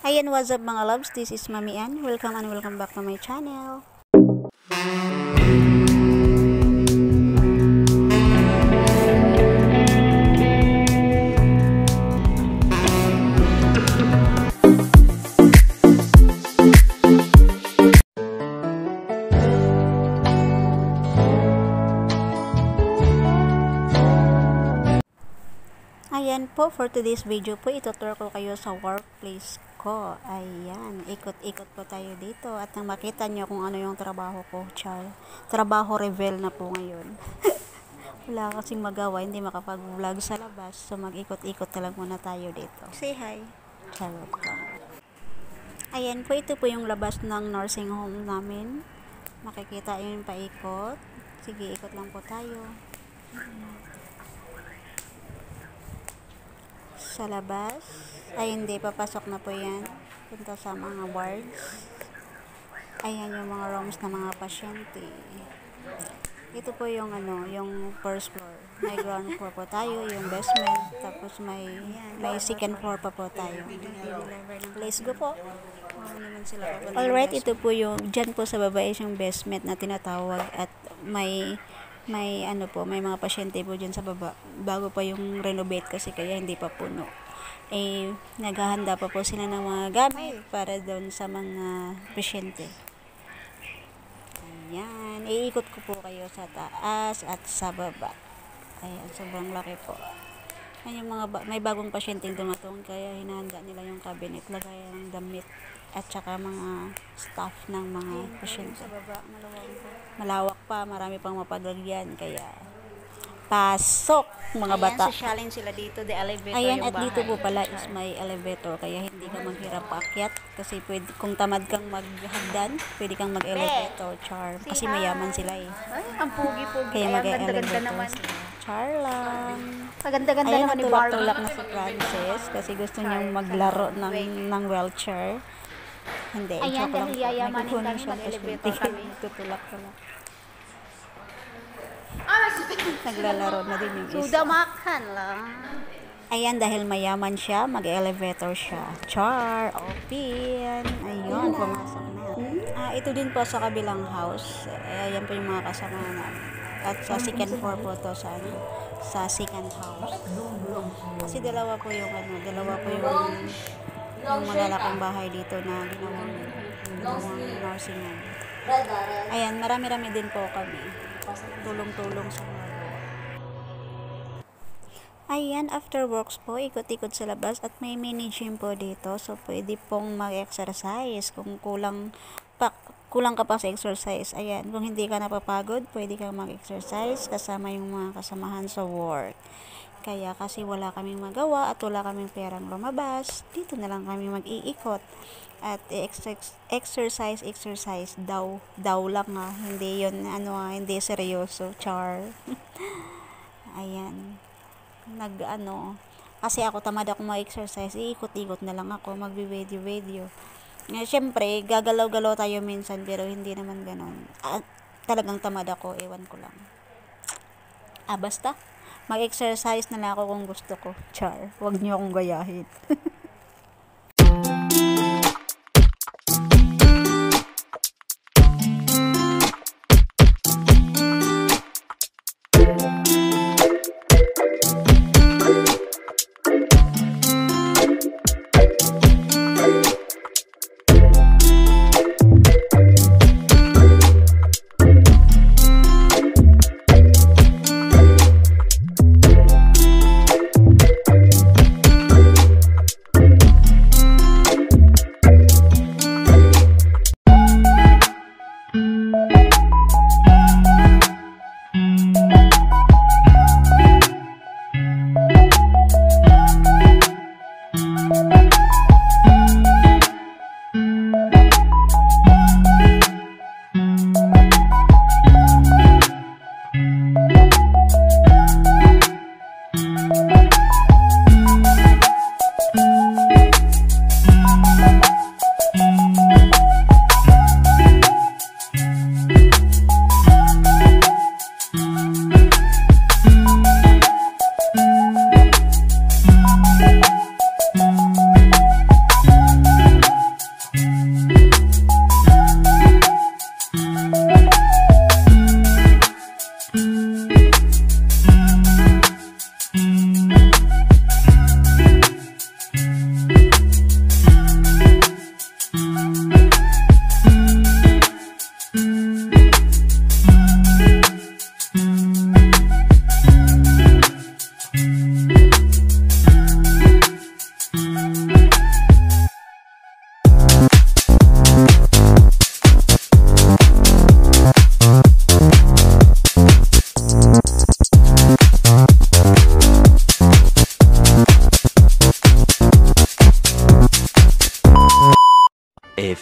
Ayan, what's up mga loves? This is Mami Ann. Welcome and welcome back to my channel. Ayan po, for today's video po, itutur ko kayo sa workplace ko. Ayan, ikot-ikot po tayo dito at nang makita nyo kung ano yung trabaho ko. Trabaho reveal na po ngayon. Wala kasing magawa, hindi makapag-vlog sa labas. So mag-ikot-ikot na lang muna tayo dito. Say hi. Charot po. Ayan po, ito po yung labas ng nursing home namin. Makikita yun paikot. Sige, ikot lang po tayo. Sa labas ay hindi, papasok na po yan punta sa mga wards. Ayan yung mga rooms ng mga pasyente. Ito po yung yung first floor. May ground floor po tayo, yung basement, tapos may second floor pa po tayo. Let's go po. Alright, ito po yung dyan po sa baba is yung basement na tinatawag at may mga pasyente po dyan sa baba. Bago pa yung renovate kasi kaya hindi pa puno. Naghahanda pa po sila ng mga gamit para doon sa mga pasyente. Ayan. Iikot ko po kayo sa taas at sa baba. Ayan, sobrang laki po. Ayan yung may bagong pasyenteng dumating kaya hinahanda nila yung cabinet, lagayan ng damit at saka mga staff ng mga pasyente. Malawak pa, marami pang mapadagyan kaya pasok mga bata. Sosyalin sila dito, the elevator. Ayan, at dito po pala is may elevator kaya hindi ka maghirap paakyat kasi pwede, kung tamad kang maghagdan, pwede kang mag-elevator, char. Kasi mayaman sila eh. Ay, ang pugi-pugi. Kaya mag-elevator naman. Char lang. Maganda-ganda Ayan, naman ni Barbie. tulak na si Frances kasi gusto niyang maglaro ng wheelchair. Hindi, ayan, joke lang dahil po. yayamanin May kami, mag-elevator kami. Tutulak-tulak. Naglalaro na din yung isa. Sudamakan lang. Ayan, dahil mayaman siya, mag-elevator siya. Char, open. Ayun, pumasok na. Ito din po sa kabilang house. Ayan po yung mga kasama namin. At sa second floor po to sa second house. Kasi dalawa po yung malalaking bahay dito na ginawang nursing home. Ayan, marami-rami din po kami. Tulong-tulong sa mga gawa. Ayan, after works po, ikot-ikot sa labas at may mini gym po dito. So, pwede pong mag-exercise kung kulang ka pa sa exercise. Ayan, kung hindi ka napapagod, pwede kang mag-exercise kasama yung mga kasamahan sa work. Kaya kasi wala kaming magawa at wala kaming perang lumabas, dito na lang kami mag-iikot. At exercise daw lang hindi yun hindi seryoso, char. Ayan, kasi ako tamad ako mag-exercise, iikot-ikot na lang ako, magbi-video. Siyempre gagalaw-galaw tayo minsan pero hindi naman ganon. Talagang tamad ako, ewan ko lang. Basta mag-exercise na lang ako kung gusto ko, char. Huwag niyo akong gayahin.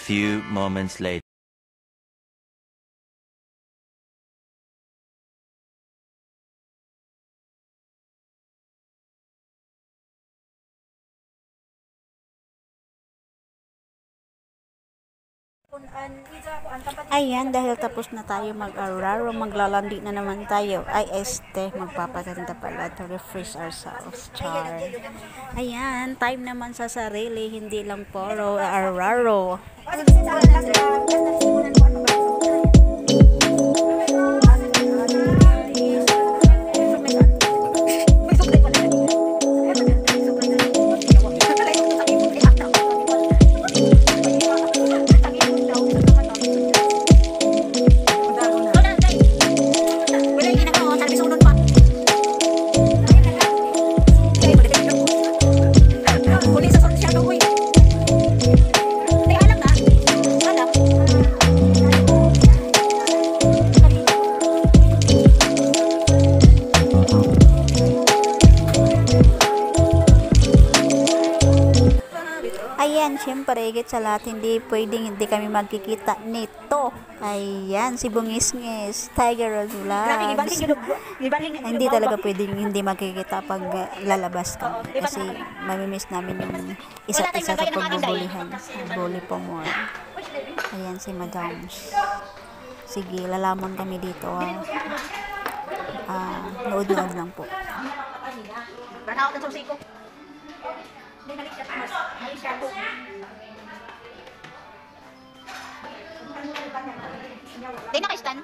few moments later. Ayan, dahil tapos na tayo mag-araro, maglalandi na naman tayo. Ay, magpapaganda pala to refresh ourselves. Char. Ayan, time naman sa sarili, hindi lang puro araro. Ayan, syempre, higit sa lahat, hindi pwedeng hindi kami magkikita nito. Ayan, si Bungis-ngis, Tiger Vlogs. Hindi talaga pwedeng hindi magkikita pag lalabas kami. Kasi mamimiss namin yung isa't isa sa pagbubulihan. Bully po more. Ayan, si Madams. Sige, lalamon kami dito. Nood-nood lang po. Burnout ng susi ko. Di na kaistan?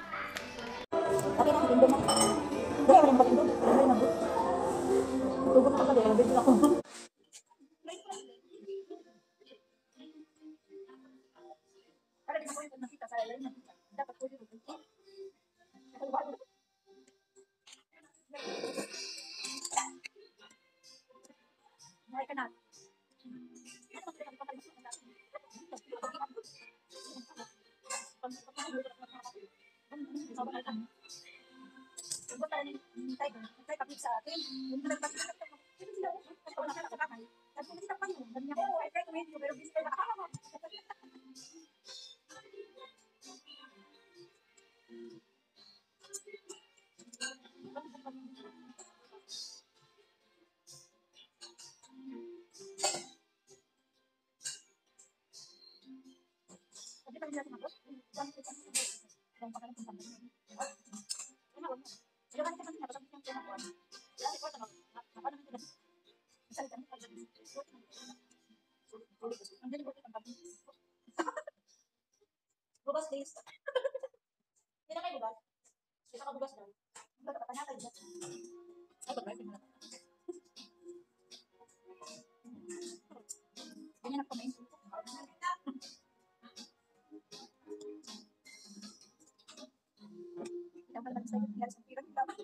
Bukas days. Hindi na kayo bukas? Isa ka bukas daw. Ba't ka pa natin? Ay, ba't ba? Ganyan ako main. Dapat sa iyo sa pirang dapat.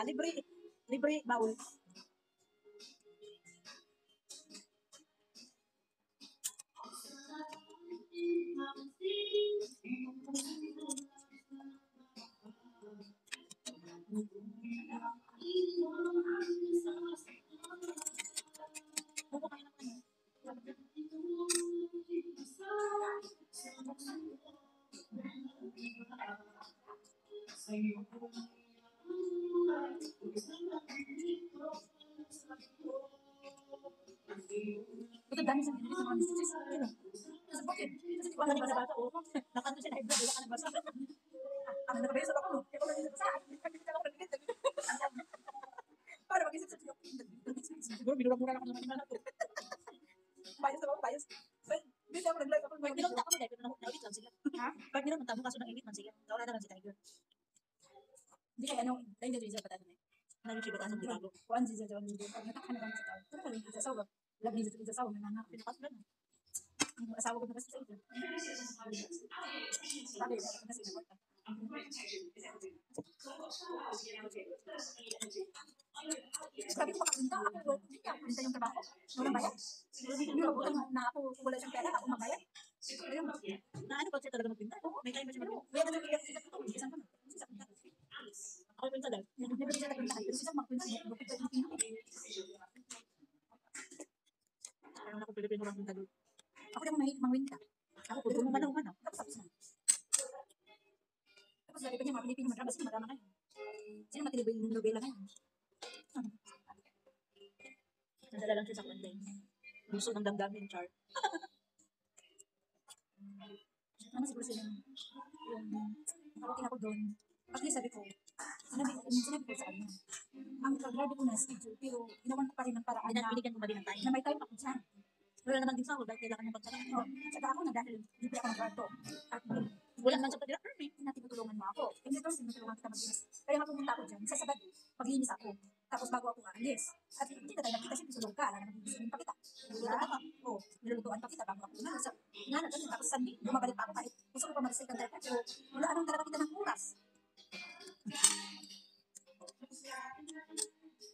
Libre. Libre, bawal. Ito dami sa pinili sa mga misis. Kasi bakit? Kasi di ba nabasa ko? Nakanto siya na ibig. Wala ka nabasa. Ang nabasa ako. Ikaw lang yung nabasa. Hindi ako nagbilit. Para mag-isip sa tiyo. Siguro binura-mura lang ako ng mga to. Bias ako, bias. Hindi ako nag-like ako. Pag binunta ako nila, na-edit lang sila. Ha? Pag binunta mo kaso ng edit man sila. Nawala na lang si Tiger. Hindi kaya ano, dahil hindi siya patasan eh. Naging siya patasan di bago. Kuan siya sa video. Pag natakhan na lang sa tao. Pero kung sa sawa, labi sa sawa, nanganak. Pinakas na. Yung asawa ko na kasi sa ito. Sabi, ito na sila. Sabi ko makapunta ako, hindi niya punta yung trabaho. Walang bayad. Nilabutan na ako, wala siyang pera, ako magbayad. Na ano ba siya talaga magpinta? May time ba siya magpinta? Kaya naman siya siya ito, isang ano, isang pinta. Ako pinta dahil. Never siya nagpintahan, pero siya magpinta, magpinta yung Pilipino. Parang ako Pilipino lang pinta doon. Ako naman mahilig mangwinta. Ako po, umanaw-umanaw. Tapos na. Tapos sabi pa niya, mga Pilipino madrama, sino madrama kayo? Sino matinibay yung nobela ngayon? Nadala lang siya sa online. Gusto ng damdamin, Char. Ano siguro sila yung nakating ako doon. Actually sabi ko, sinabi ko sa kanya. Ang grabe ko na schedule, pero ginawan ko pa rin ng paraan na binigyan ko ba din ng time? Na may time ako dyan. Wala naman din sa ako dahil kailangan ng pagkakaroon. Tsaka ako na dahil libre ako ng kwarto. At wala naman sa pagkira, tinutulungan mo ako. And ito, tinutulungan kita mag-inis. Kaya nga pumunta ako dyan, sa Sabado, paglinis ako. Tapos bago ako aalis. At hindi na tayo nakita siya, pisulong ka, alam naman gusto pa kita. Oo, nilulutuan pa kita bago ako umalis. So, inanak kasi tapos Sunday, bumabalik pa ako kahit gusto ko pa mag-stay ng tripod. Pero wala anong talaga kita ng oras.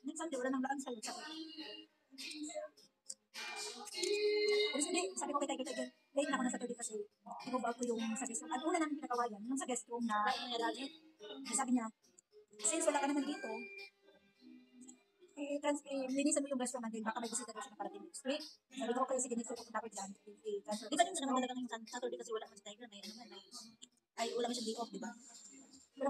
Next Sunday, wala nang laan sa'yo. Pero hindi, sabi ko kay Tiger, late na ako na Saturday kasi i-move out ko yung sa guest room. At una namin pinagawayan, yung sa guest room na sabi niya, since wala ka naman dito, linisan mo yung guest room natin, baka may bisita daw siya na parating next week. Sabi ko, okay, sige, next week pupunta ko dyan. Di ba yung naman talaga ng Saturday kasi wala man si Tiger, may ano man, ay wala man siya day off, di ba? Pero